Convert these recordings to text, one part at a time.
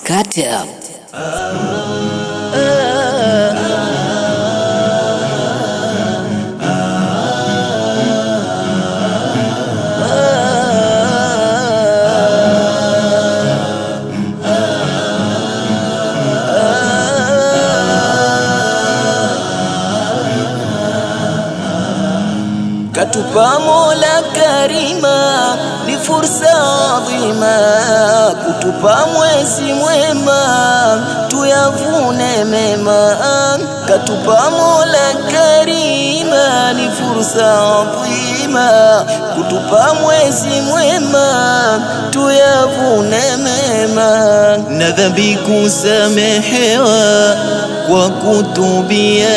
Cartel. Katupa Mola Karima, ni fursa adhima, kutupa mwezi mwema, tuyavune mema. Katupa Mola Karima, ni fursa adhima, kutupa mwezi mwema, tuyavune mema. Na dhambi kusamehewa kwa kutubia,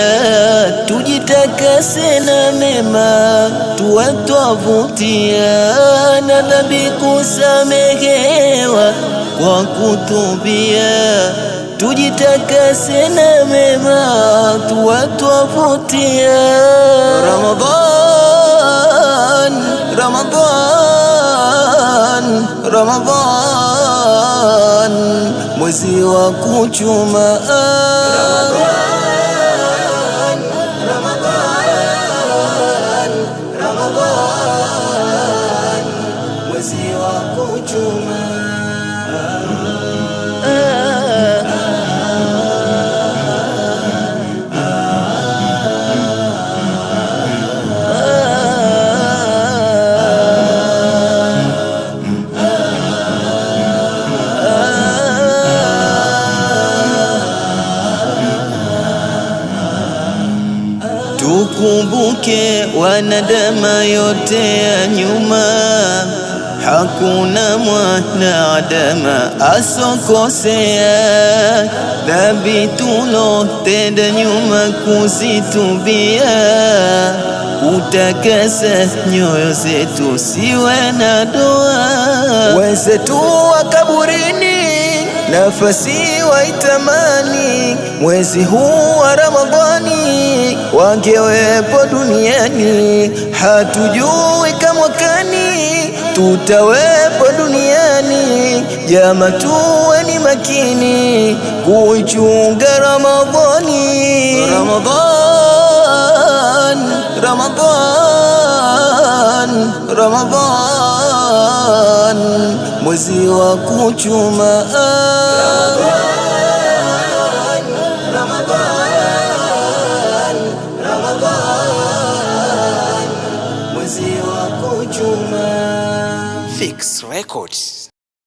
tujitakase na mema, tuwe twavutia. Na dhambi kusamehewa kwa kutubia, tujitakase na mema, tuwe twavutia. Ramadhan, Ramadhan, Ramadhan, mwezi wa kuchuma. Tukumbuke wanadama yote ya nyuma, hakuna mwanadama asokosea. Dhambi tulotenda nyuma kuzitubia, kutakasa nyoyo zetu siwe na doa. Wenzetu wa kaburini nafasi waitamani, mwezi huu wa Ramadhani wangewepo duniani. Hatujui kama mwakani tutawepo duniani, jama tuweni makini kuichunga Ramadhani. Ramadhan, Ramadhan, Ramadhan, mwezi wa kuchuma. Fix Records.